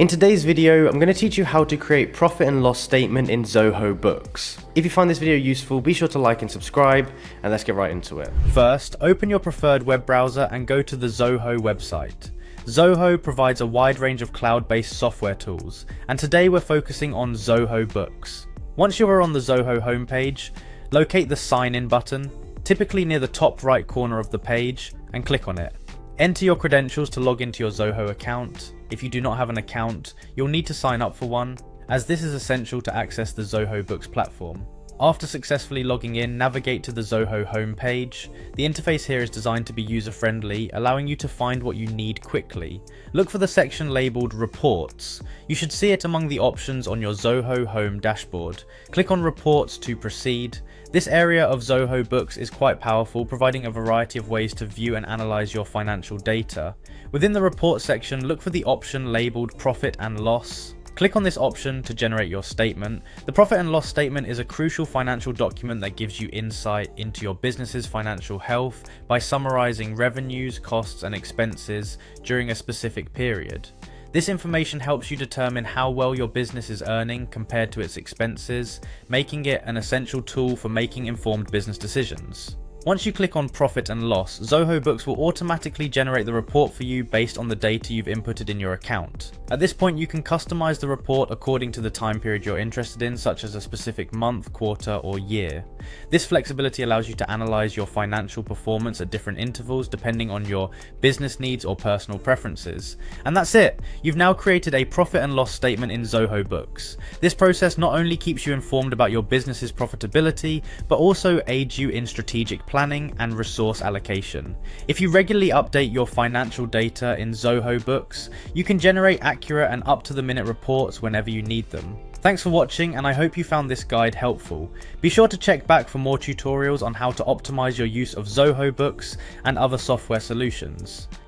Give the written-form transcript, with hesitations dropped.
In today's video, I'm going to teach you how to create profit and loss statement in Zoho Books. If you find this video useful, be sure to like and subscribe, and let's get right into it. First, open your preferred web browser and go to the Zoho website. Zoho provides a wide range of cloud-based software tools, and today we're focusing on Zoho Books. Once you are on the Zoho homepage, locate the Sign In button, typically near the top right corner of the page, and click on it. Enter your credentials to log into your Zoho account. If you do not have an account, you'll need to sign up for one, as this is essential to access the Zoho Books platform. After successfully logging in, navigate to the Zoho homepage. The interface here is designed to be user-friendly, allowing you to find what you need quickly. Look for the section labelled Reports. You should see it among the options on your Zoho home dashboard. Click on Reports to proceed. This area of Zoho Books is quite powerful, providing a variety of ways to view and analyse your financial data. Within the Report section, look for the option labelled Profit and Loss. Click on this option to generate your statement. The profit and loss statement is a crucial financial document that gives you insight into your business's financial health by summarizing revenues, costs, and expenses during a specific period. This information helps you determine how well your business is earning compared to its expenses, making it an essential tool for making informed business decisions. Once you click on Profit and Loss, Zoho Books will automatically generate the report for you based on the data you've inputted in your account. At this point, you can customize the report according to the time period you're interested in, such as a specific month, quarter, or year. This flexibility allows you to analyze your financial performance at different intervals depending on your business needs or personal preferences. And that's it! You've now created a profit and loss statement in Zoho Books. This process not only keeps you informed about your business's profitability, but also aids you in strategic planning and resource allocation. If you regularly update your financial data in Zoho Books, you can generate accurate and up-to-the-minute reports whenever you need them. Thanks for watching, and I hope you found this guide helpful. Be sure to check back for more tutorials on how to optimize your use of Zoho Books and other software solutions.